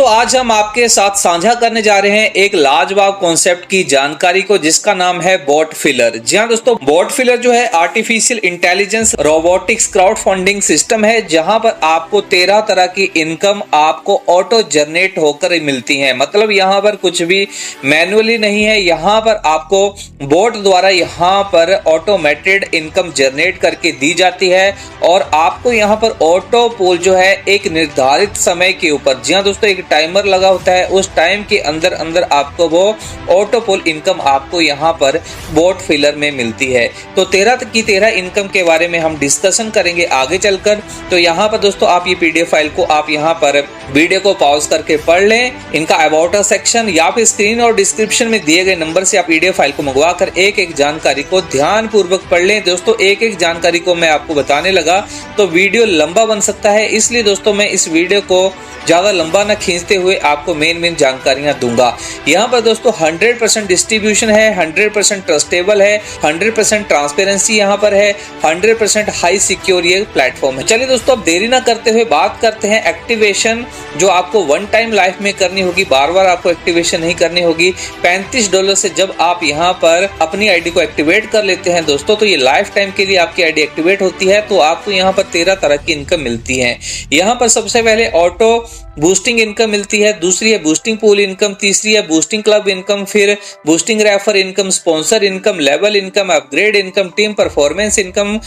दोस्तों आज हम आपके साथ साझा करने जा रहे हैं एक लाजवाब कॉन्सेप्ट की जानकारी को, जिसका नाम है बॉट फिलर। जी हाँ दोस्तों, बॉट फिलर जो है artificial intelligence robotics crowd funding system है, जहां पर आपको 13 तरह की इनकम आपको ऑटो जनरेट होकर मिलती है। मतलब यहाँ पर कुछ भी मैनुअली नहीं है, यहाँ पर आपको बोट द्वारा यहाँ पर ऑटोमेटेड इनकम जनरेट करके दी जाती है और आपको यहाँ पर ऑटो पोल जो है एक निर्धारित समय के ऊपर, जी हाँ दोस्तों, एक टाइमर लगा होता है, उस टाइम के अंदर अंदर आपको वो ऑटो पोल इनकम आपको यहाँ पर बोट फिलर में मिलती है। तो 13 की 13 इनकम के बारे में हम डिस्कशन करेंगे आगे चलकर। तो यहाँ पर दोस्तों आप ये पीडीएफ फाइल को आप यहाँ पर वीडियो को पॉज करके पढ़ लें। इनका अबाउट अस सेक्शन या फिर स्क्रीन और डिस्क्रिप्शन में दिए गए नंबर से आप पीडीएफ फाइल को मंगवा कर एक एक जानकारी को ध्यान पूर्वक पढ़ लें। दोस्तों एक एक जानकारी को मैं आपको बताने लगा तो वीडियो लंबा बन सकता है, इसलिए दोस्तों मैं इस वीडियो को ज्यादा लंबा ना खींचते हुए आपको मेन जानकारियां दूंगा। यहाँ पर दोस्तों 100% डिस्ट्रीब्यूशन है, 100% ट्रस्टेबल है, 100% ट्रांसपेरेंसी यहाँ पर है, 100% हाई सिक्योर ये प्लेटफॉर्म है। चलिए दोस्तों अब देरी ना करते हुए बात करते हैं एक्टिवेशन जो आपको वन टाइम लाइफ में करनी होगी, बार बार आपको एक्टिवेशन नहीं करनी होगी। $35 से जब आप यहाँ पर अपनी आईडी को एक्टिवेट कर लेते हैं दोस्तों, तो ये लाइफ टाइम के लिए आपकी आईडी एक्टिवेट होती है। तो आपको यहाँ पर 13 तरह की इनकम मिलती है। यहाँ पर सबसे पहले ऑटो बूस्टिंग इनकम मिलती है, दूसरी है बूस्टिंग पूल इनकम, तीसरी है बूस्टिंग क्लब इनकम, फिर boosting refer income, sponsor income, level income, upgrade income, team performance income,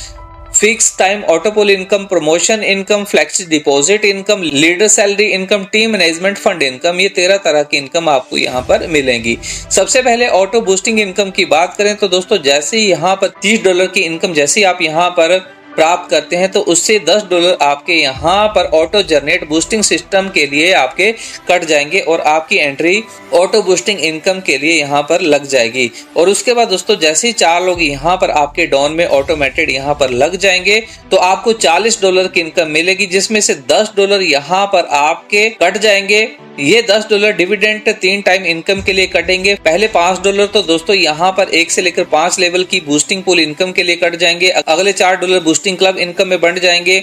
fix time autopool income, promotion income, flexi deposit income, leader salary income, team management fund income. ये 13 तरह की income आपको यहाँ पर मिलेंगी। सबसे पहले ऑटो बूस्टिंग इनकम की बात करें तो दोस्तों जैसे ही यहाँ पर $30 की इनकम जैसे ही आप यहाँ पर प्राप्त करते हैं तो उससे $10 आपके यहाँ पर ऑटो जनरेट बूस्टिंग सिस्टम के लिए आपके कट जाएंगे और आपकी एंट्री ऑटो बूस्टिंग इनकम के लिए यहाँ पर लग जाएगी। और उसके बाद दोस्तों जैसे ही 4 लोग यहाँ पर आपके डॉन में ऑटोमेटेड यहाँ पर लग जाएंगे तो आपको $40 की इनकम मिलेगी, जिसमें से $10 यहाँ पर आपके कट जाएंगे। ये $10 डिविडेंड 3 टाइम इनकम के लिए कटेंगे। पहले $5 तो दोस्तों यहाँ पर 1 से लेकर 5 लेवल की बूस्टिंग पूल इनकम के लिए कट जाएंगे। अगले $4 बूस्टिंग क्लब इनकम में बढ़ जाएंगे।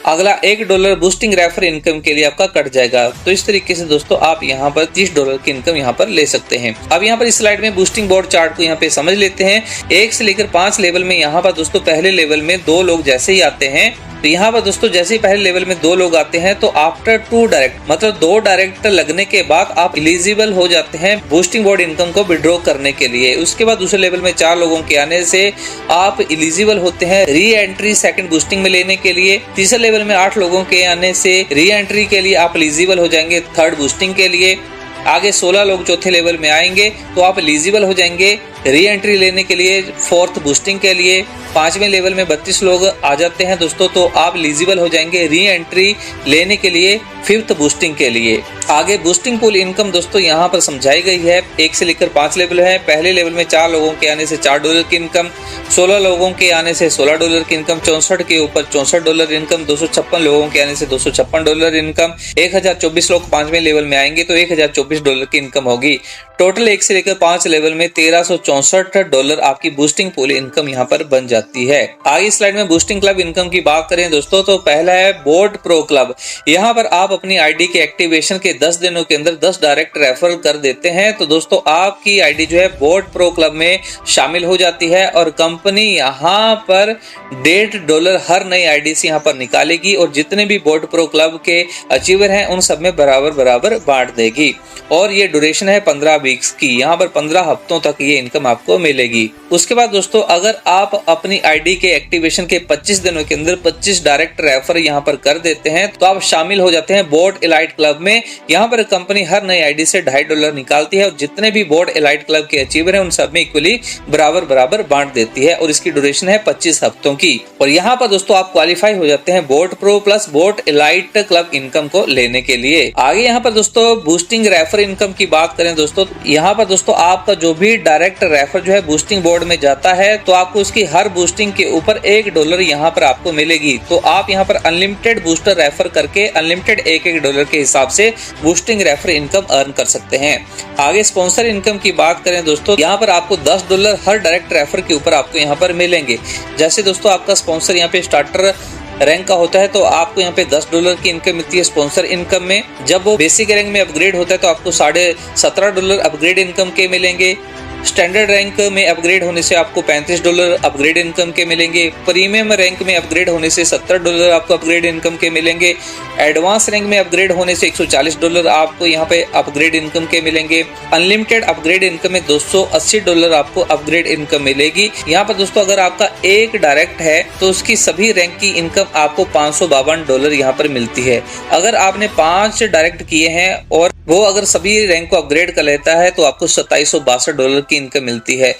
अगला $1 बूस्टिंग रेफर इनकम के लिए आपका कट जाएगा। तो इस तरीके से दोस्तों आप यहाँ पर $30 की इनकम यहाँ पर ले सकते हैं। अब यहाँ पर इस स्लाइड में बूस्टिंग बोर्ड चार्ट को यहाँ पे समझ लेते हैं। 1 से लेकर 5 लेवल में यहाँ पर दोस्तों पहले लेवल में 2 लोग जैसे ही आते हैं तो यहाँ पर दोस्तों जैसे ही पहले लेवल में 2 लोग आते हैं तो आफ्टर 2 डायरेक्ट मतलब 2 डायरेक्ट लगने के बाद आप एलिजिबल हो जाते हैं बूस्टिंग बोर्ड इनकम को विड्रॉ करने के लिए। उसके बाद दूसरे लेवल में 4 लोगों के आने से आप एलिजिबल होते हैं री एंट्री सेकंड बूस्टिंग में लेने के लिए। तीसरे लेवल में 8 लोगों के आने से री एंट्री के लिए आप एलिजिबल हो जाएंगे थर्ड बूस्टिंग के लिए। आगे 16 लोग चौथे लेवल में आएंगे तो आप एलिजिबल हो जाएंगे री एंट्री लेने के लिए फोर्थ बूस्टिंग के लिए। 5वें लेवल में 32 लोग आ जाते हैं दोस्तों तो आप एलिजिबल हो जाएंगे री एंट्री लेने के लिए फिफ्थ बूस्टिंग के लिए। आगे बूस्टिंग पूल इनकम दोस्तों यहाँ पर समझाई गई है। 1 से लेकर 5 लेवल है। पहले लेवल में 4 लोगों के आने से $4 की इनकम, 16 लोगों के आने से $16 की इनकम, 64 के ऊपर $64 इनकम, 256 लोगों के आने से $256 इनकम। 1024 लोग 5वें लेवल में आएंगे तो $1024 की इनकम होगी। टोटल 1 से लेकर 5 लेवल में $1364 आपकी बूस्टिंग पूल इनकम यहाँ पर बन जाती है। आगे स्लाइड में बूस्टिंग क्लब इनकम की बात करें दोस्तों तो पहला है बोट प्रो क्लब। यहाँ पर आप अपनी आईडी के एक्टिवेशन के 10 दिनों के अंदर 10 डायरेक्ट रेफर कर देते हैं तो दोस्तों आपकी आईडी जो है बोट प्रो क्लब में शामिल हो जाती है और कंपनी यहाँ पर $1.5 हर नई आईडी से यहाँ पर निकालेगी और जितने भी बोट प्रो क्लब के अचीवर हैं उन सब में बराबर बांट देगी। और ये ड्यूरेशन है 15 वीक्स की, यहाँ पर 15 हफ्तों तक ये इनकम आपको मिलेगी। उसके बाद दोस्तों अगर आप अपनी आईडी के एक्टिवेशन के 25 दिनों के अंदर 25 डायरेक्ट रेफर यहाँ पर कर देते हैं तो आप शामिल हो जाते हैं बोट एलाइट क्लब में। यहाँ पर कंपनी हर नई आईडी से $2.5 निकालती है और जितने भी बोट एलाइट क्लब के अचीवर हैं उन सब में इक्वली बराबर बांट देती है और इसकी ड्यूरेशन है 25 हफ्तों की। और यहाँ पर दोस्तों आप क्वालिफाई हो जाते हैं bot pro plus bot elite club income को लेने के लिए। आगे यहाँ पर दोस्तों बूस्टिंग रेफर इनकम की बात करें दोस्तों, यहाँ पर दोस्तों आपका जो भी डायरेक्ट रेफर जो है बूस्टिंग बोर्ड में जाता है तो आपको उसकी हर बूस्टिंग के ऊपर $1 यहाँ पर आपको मिलेगी। तो आप यहाँ पर अनलिमिटेड बूस्टर रेफर करके अनलिमिटेड $1 के हिसाब से बूस्टिंग रेफर इनकम अर्न कर सकते हैं। आगे स्पॉन्सर इनकम की बात करें दोस्तों, यहाँ पर आपको $10 हर डायरेक्ट रेफर के ऊपर आपको यहाँ पर मिलेंगे। जैसे दोस्तों आपका स्पॉन्सर यहाँ पे स्टार्टर रैंक का होता है तो आपको यहाँ पे $10 की इनकम मिलती है स्पॉन्सर इनकम में। जब वो बेसिक रैंक में अपग्रेड होता है तो आपको $17.5 अपग्रेड इनकम के मिलेंगे। स्टैंडर्ड रैंक में अपग्रेड होने से आपको $35 अपग्रेड इनकम के मिलेंगे। प्रीमियम रैंक में अपग्रेड होने से $70 आपको अपग्रेड इनकम के मिलेंगे। एडवांस रैंक में अपग्रेड होने से $140 आपको यहाँ पे अपग्रेड इनकम के मिलेंगे। अनलिमिटेड अपग्रेड इनकम में $280 आपको अपग्रेड इनकम मिलेगी। यहाँ पर दोस्तों अगर आपका एक डायरेक्ट है तो उसकी सभी रैंक की इनकम आपको $552 यहाँ पर मिलती है। अगर आपने 5 डायरेक्ट किए हैं और वो अगर सभी रैंक को अपग्रेड कर लेता है तो आपको $2762 की इनकम मिलती है।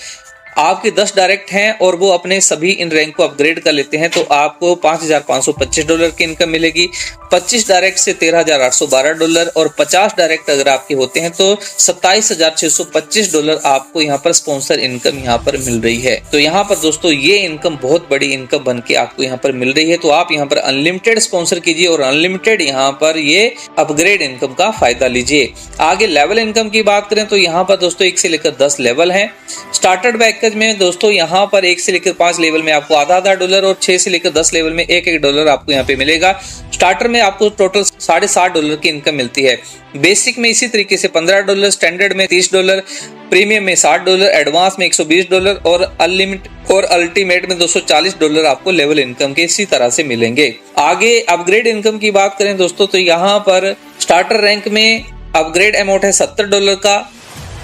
आपके 10 डायरेक्ट हैं और वो अपने सभी इन रैंक को अपग्रेड कर लेते हैं तो आपको $5525 की इनकम मिलेगी। 25 डायरेक्ट से $13,812 और 50 डायरेक्ट अगर आपके होते हैं तो $27,625 आपको यहाँ पर स्पॉन्सर इनकम यहाँ पर मिल रही है। तो यहाँ पर दोस्तों ये इनकम बहुत बड़ी इनकम बन के आपको यहाँ पर मिल रही है। तो आप यहाँ पर अनलिमिटेड स्पॉन्सर कीजिए और अनलिमिटेड यहाँ पर ये अपग्रेड इनकम का फायदा लीजिए। आगे लेवल इनकम की बात करें तो यहाँ पर दोस्तों 1 से लेकर 10 लेवल है। स्टार्टर पैकेज में दोस्तों यहाँ पर 1 से लेकर 5 लेवल में आपको आधा $1 और 6 से लेकर 10 लेवल में $1 आपको यहाँ पे मिलेगा। स्टार्टर में आपको टोटल $60 की इनकम मिलती है। बेसिक में इसी तरीके से $15, स्टैंडर्ड में $30, प्रीमियम में $60, एडवांस में $120 और अनलिमिटेड और अल्टीमेट में $240 आपको लेवल इनकम के इसी तरह से मिलेंगे। आगे अपग्रेड इनकम की बात करें दोस्तों तो यहाँ पर स्टार्टर रैंक में अपग्रेड अमाउंट है $70 का,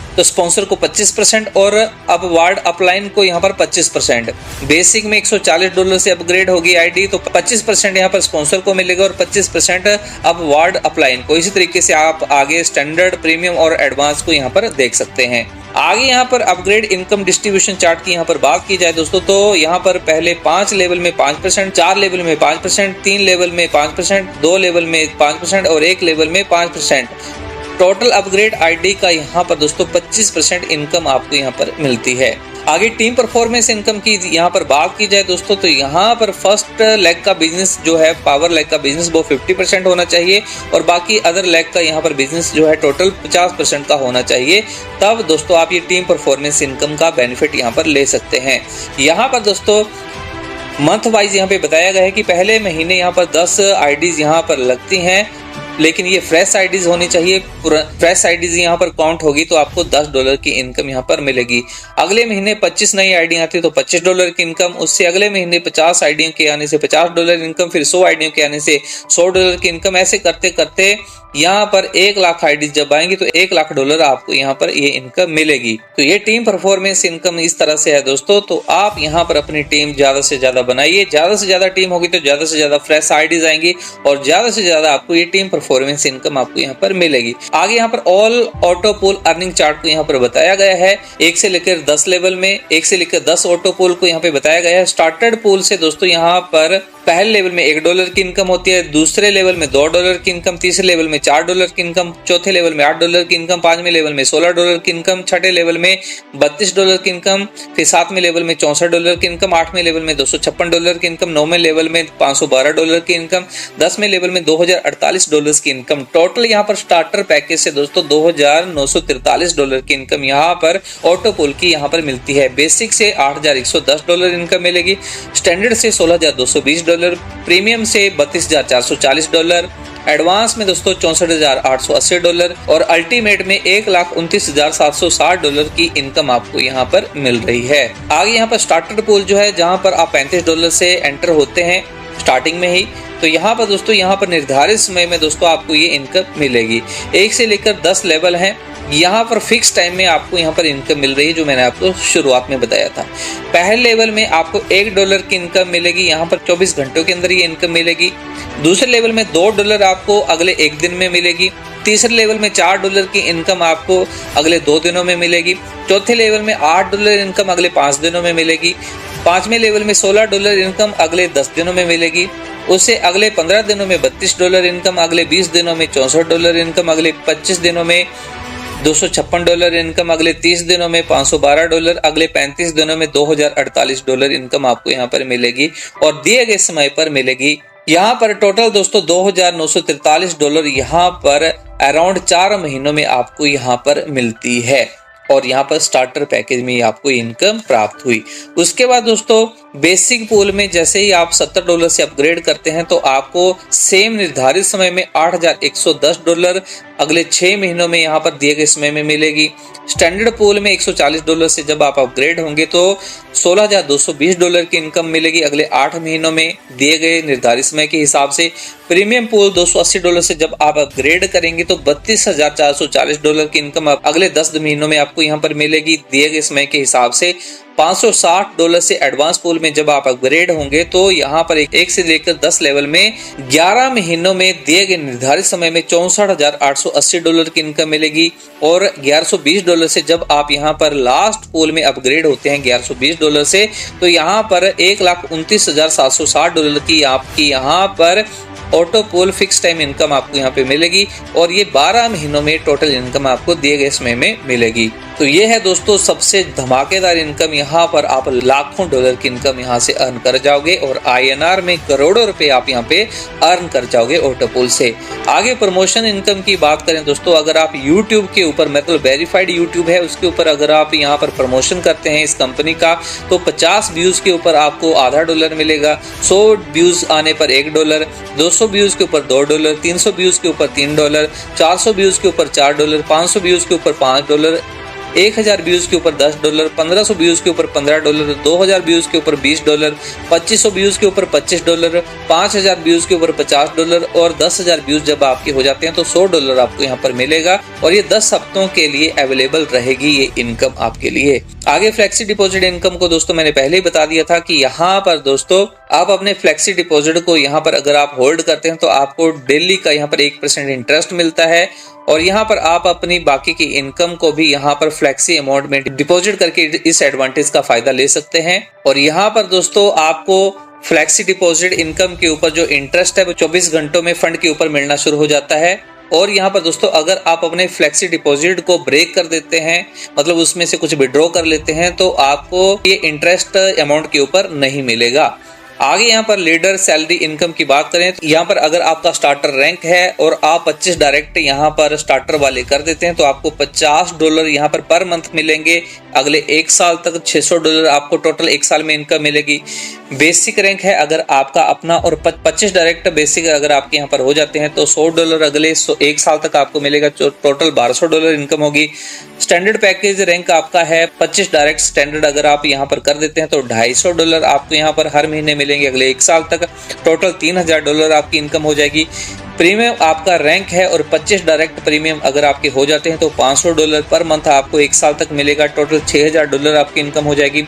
तो स्पॉन्सर को 25% और अपवार्ड अपलाइन को यहाँ पर 25%। बेसिक में $140 से अपग्रेड होगी आईडी तो 25% यहाँ पर स्पॉन्सर को मिलेगा और 25% अपवार्ड अपलाइन को। इसी तरीके से आप आगे स्टैंडर्ड, प्रीमियम और एडवांस को यहाँ पर देख सकते हैं। आगे यहाँ पर अपग्रेड इनकम डिस्ट्रीब्यूशन चार्ट की यहाँ पर बात की जाए दोस्तों तो यहाँ पर पहले 5 लेवल में 5%, 4 लेवल में 5%, 3 लेवल में 5%, 2 लेवल में 5% और 1 लेवल में 5%। टोटल अपग्रेड आईडी का यहाँ पर दोस्तों 25% इनकम आपको यहाँ पर मिलती है। आगे टीम परफॉर्मेंस इनकम की यहाँ पर बात की जाए दोस्तों तो यहाँ पर फर्स्ट लेग का बिजनेस जो है, पावर लेग का बिजनेस वो 50% होना चाहिए और बाकी अदर लेग का यहाँ पर बिजनेस जो है टोटल 50% का होना चाहिए। तब दोस्तों आप ये टीम परफॉर्मेंस इनकम का बेनिफिट यहाँ पर ले सकते हैं। यहाँ पर दोस्तों मंथ वाइज यहाँ पे बताया गया है कि पहले महीने यहाँ पर 10 आईडीज यहाँ पर लगती हैं, लेकिन ये फ्रेश आईडीज होनी चाहिए। फ्रेश आईडीज यहाँ पर काउंट होगी तो आपको $10 की इनकम यहाँ पर मिलेगी। अगले महीने 25 नई आईडी आती तो $25 की इनकम, उससे अगले महीने 50 आईडियों के आने से $50 इनकम, फिर 100 आईडियों के आने से $100 की इनकम। ऐसे करते करते यहाँ पर 1 लाख आईडीज जब आएंगी तो $1 लाख आपको यहाँ पर ये इनकम मिलेगी। तो ये टीम परफॉर्मेंस इनकम इस तरह से है दोस्तों। तो आप यहाँ पर अपनी टीम ज्यादा से ज्यादा बनाइए, ज्यादा से ज्यादा टीम होगी तो ज्यादा से ज्यादा फ्रेश आईडीज आएंगी और ज्यादा से ज्यादा आपको ये टीम परफॉर्मेंस इनकम आपको यहाँ पर मिलेगी। आगे यहाँ पर all auto pool earning chart को यहाँ पर बताया गया है 1 से लेकर 10 लेवल में, 1 से लेकर 10 ऑटो पूल को यहाँ पे बताया गया है। स्टार्टेड पूल से दोस्तों यहाँ पर पहले लेवल में $1 की इनकम होती है, दूसरे लेवल में $2 की इनकम, तीसरे लेवल में $4 की इनकम, चौथे लेवल में $8 की इनकम, 5वें लेवल में $16 की इनकम, छठे लेवल में $32 की इनकम, फिर 7वें लेवल में $64 की इनकम, 8वें लेवल में $256 की इनकम, 9वें लेवल में $512 की इनकम, 10वें लेवल में $2048 की इनकम। टोटल यहाँ पर स्टार्टर पैकेज से दोस्तों $2943 की इनकम यहाँ पर ऑटो पूल की यहाँ पर मिलती है। बेसिक से $8110 इनकम मिलेगी, स्टैंडर्ड से $16220, प्रीमियम से $32,440, एडवांस में दोस्तों $64,880 और अल्टीमेट में $1,29,760 की इनकम आपको यहाँ पर मिल रही है। आगे यहाँ पर स्टार्टर पूल जो है जहाँ पर आप $35 से एंटर होते हैं स्टार्टिंग में ही, तो यहाँ पर दोस्तों यहाँ पर निर्धारित समय में दोस्तों आपको ये इनकम मिलेगी। 1 से लेकर 10 लेवल हैं, यहाँ पर फिक्स टाइम में आपको यहाँ पर इनकम मिल रही है जो मैंने आपको शुरुआत में बताया था। पहले लेवल में आपको $1 की इनकम मिलेगी, यहाँ पर 24 घंटों के अंदर ये इनकम मिलेगी। दूसरे लेवल में $2 आपको अगले 1 दिन में मिलेगी। तीसरे लेवल में $4 की इनकम आपको अगले 2 दिनों में मिलेगी। चौथे लेवल में $8 इनकम अगले 5 दिनों में मिलेगी। 5वें लेवल में $16 इनकम अगले 10 दिनों में मिलेगी। उससे अगले 15 दिनों में $32 इनकम, अगले 20 दिनों में $64 इनकम, अगले 25 दिनों में $256 इनकम, अगले 30 दिनों में $512, अगले 35 दिनों में $2048 इनकम आपको यहाँ पर मिलेगी और दिए गए समय पर मिलेगी। यहाँ पर टोटल दोस्तों $2943 यहाँ पर अराउंड 4 महीनों में आपको यहाँ पर मिलती है। और यहाँ पर स्टार्टर पैकेज में आपको इनकम प्राप्त हुई। उसके बाद दोस्तों बेसिक पूल में जैसे ही आप $70 से अपग्रेड करते हैं तो आपको सेम निर्धारित समय में $8,110 अगले 6 महीनों में यहाँ पर दिए गए समय में मिलेगी। स्टैंडर्ड पूल में $140 से जब आप अपग्रेड होंगे तो $16,220 की इनकम मिलेगी अगले 8 महीनों में दिए गए निर्धारित समय के हिसाब से। प्रीमियम पूल $280 से जब आप अपग्रेड करेंगे तो $32,440 की इनकम अगले 10 महीनों में आपको यहाँ पर मिलेगी दिए गए समय के हिसाब से। $560 से एडवांस पूल में जब आप अपग्रेड होंगे तो यहाँ पर 1 से लेकर 10 लेवल में 11 महीनों में दिए गए निर्धारित समय में $64,880 की इनकम मिलेगी। और $1120 से जब आप यहाँ पर लास्ट पूल में अपग्रेड होते हैं $1120 से तो यहाँ पर $1,29,760 की आपकी यहाँ पर ऑटो पोल फिक्स टाइम इनकम आपको यहाँ पे मिलेगी और ये 12 महीनों में टोटल इनकम आपको दिए गए समय में मिलेगी। तो ये है दोस्तों सबसे धमाकेदार इनकम, यहाँ पर आप लाखों डॉलर की इनकम यहाँ से अर्न कर जाओगे और INR में करोड़ों रुपए आप यहाँ पे अर्न कर जाओगे ऑटो पोल से। आगे प्रमोशन इनकम की बात करें दोस्तों, अगर आप YouTube के ऊपर मतलब वेरीफाइड YouTube है उसके ऊपर अगर आप यहाँ पर प्रमोशन करते हैं इस कंपनी का तो 50 व्यूज के ऊपर आपको $0.50 मिलेगा, 100 व्यूज आने पर $1, 200 व्यूज के ऊपर $2, 300 व्यूज के ऊपर $3, 400 व्यूज के ऊपर $4, 500 व्यूज के ऊपर $5, 1000 व्यूज के ऊपर $10, 1500 व्यूज के ऊपर $15, 2000 व्यूज के ऊपर $20, 2500 व्यूज के ऊपर $25, 5000 व्यूज के ऊपर $50 और 10,000 व्यूज जब आपके हो जाते हैं तो $100 आपको यहाँ पर मिलेगा और ये 10 हफ्तों के लिए अवेलेबल रहेगी ये इनकम आपके लिए। आगे फ्लेक्सी डिपॉजिट इनकम को दोस्तों मैंने पहले ही बता दिया था कि यहाँ पर दोस्तों आप अपने फ्लेक्सी डिपॉजिट को यहाँ पर अगर आप होल्ड करते हैं तो आपको डेली का यहाँ पर 1% इंटरेस्ट मिलता है और यहाँ पर आप अपनी बाकी की इनकम को भी यहाँ पर फ्लेक्सी अमाउंट में डिपॉजिट करके इस एडवांटेज का फायदा ले सकते हैं। और यहाँ पर दोस्तों आपको फ्लेक्सी डिपॉजिट इनकम के ऊपर जो इंटरेस्ट है वो 24 घंटों में फंड के ऊपर मिलना शुरू हो जाता है। और यहाँ पर दोस्तों अगर आप अपने फ्लेक्सी डिपॉजिट को ब्रेक कर देते हैं मतलब उसमें से कुछ विड्रॉ कर लेते हैं तो आपको ये इंटरेस्ट अमाउंट के ऊपर नहीं मिलेगा। आगे यहाँ पर लीडर सैलरी इनकम की बात करें तो यहाँ पर अगर आपका स्टार्टर रैंक है और आप 25 डायरेक्ट यहाँ पर स्टार्टर वाले कर देते हैं तो आपको $50 यहाँ पर मंथ मिलेंगे अगले 1 साल तक। $600 आपको टोटल 1 साल में इनकम मिलेगी। बेसिक रैंक है अगर आपका अपना और 25 डायरेक्ट बेसिक अगर आपके यहाँ पर हो जाते हैं तो $100 अगले 1 साल तक आपको मिलेगा, टोटल $1200 इनकम होगी। स्टैंडर्ड पैकेज रैंक आपका है 25 डायरेक्ट स्टैंडर्ड अगर आप यहाँ पर कर देते हैं तो $250 आपको यहाँ पर हर महीने मिलेंगे अगले 1 साल तक, टोटल $3000 आपकी इनकम हो जाएगी। प्रीमियम आपका रैंक है और 25 डायरेक्ट प्रीमियम अगर आपके हो जाते हैं तो $500 पर मंथ आपको 1 साल तक मिलेगा, टोटल $6000 आपकी इनकम हो जाएगी।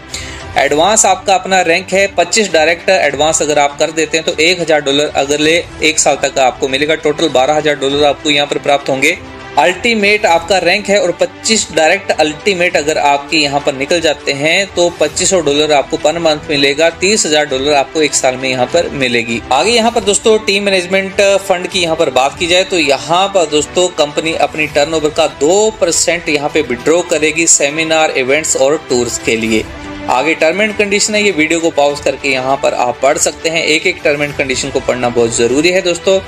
एडवांस आपका अपना रैंक है 25 डायरेक्ट एडवांस अगर आप कर देते हैं तो $1000 अगले 1 साल तक आपको मिलेगा, टोटल $12000 आपको यहाँ पर प्राप्त होंगे। अल्टीमेट आपका रैंक है और 25 डायरेक्ट अल्टीमेट अगर आपके यहाँ पर निकल जाते हैं तो $2500 आपको पर मंथ मिलेगा, $30,000 आपको 1 साल में यहाँ पर मिलेगी। आगे यहाँ पर दोस्तों टीम मैनेजमेंट फंड की यहाँ पर बात की जाए तो यहाँ पर दोस्तों कंपनी अपनी टर्नओवर का 2% यहाँ पे विड्रॉ करेगी सेमिनार इवेंट्स और टूर्स के लिए। आगे टर्म एंड कंडीशन है, ये वीडियो को पॉज करके यहाँ पर आप पढ़ सकते हैं, एक टर्म एंड कंडीशन को पढ़ना बहुत जरूरी है दोस्तों।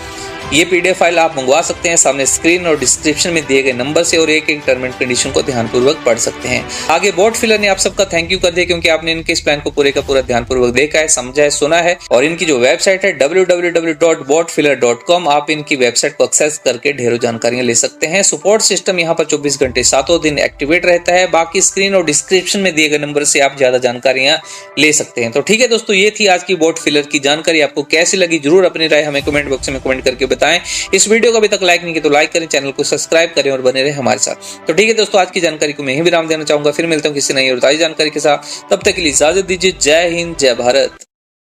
ये PDF फाइल आप मंगवा सकते हैं सामने स्क्रीन और डिस्क्रिप्शन में दिए गए नंबर से और एक टर्म एंड कंडीशन को ध्यानपूर्वक पढ़ सकते हैं। आगे बोट फिलर ने आप सबका थैंक यू कर दिया क्योंकि आपने इनके इस प्लान को पूरे का पूरा ध्यानपूर्वक देखा है, समझा है, सुना है। और इनकी जो वेबसाइट है www.botfiller.com, आप इनकी वेबसाइट को एक्सेस करके ढेरों जानकारियां ले सकते हैं। सपोर्ट सिस्टम यहाँ पर 24 घंटे 7 दिन एक्टिवेट रहता है। बाकी स्क्रीन और डिस्क्रिप्शन में दिए गए नंबर से आप ज्यादा जानकारियां ले सकते हैं। तो ठीक है दोस्तों, ये थी आज की बोट फिलर की जानकारी। आपको कैसी लगी जरूर अपनी राय हमें कमेंट बॉक्स में कमेंट करके बताएं। इस वीडियो को अभी तक लाइक नहीं किया तो लाइक करें, चैनल को सब्सक्राइब करें और बने रहे हमारे साथ। तो ठीक है दोस्तों, आज की जानकारी को मैं ही विराम देना चाहूंगा। फिर मिलता हूं किसी नई और ताजी जानकारी के साथ, तब तक के लिए इजाजत दीजिए। जय हिंद, जय भारत।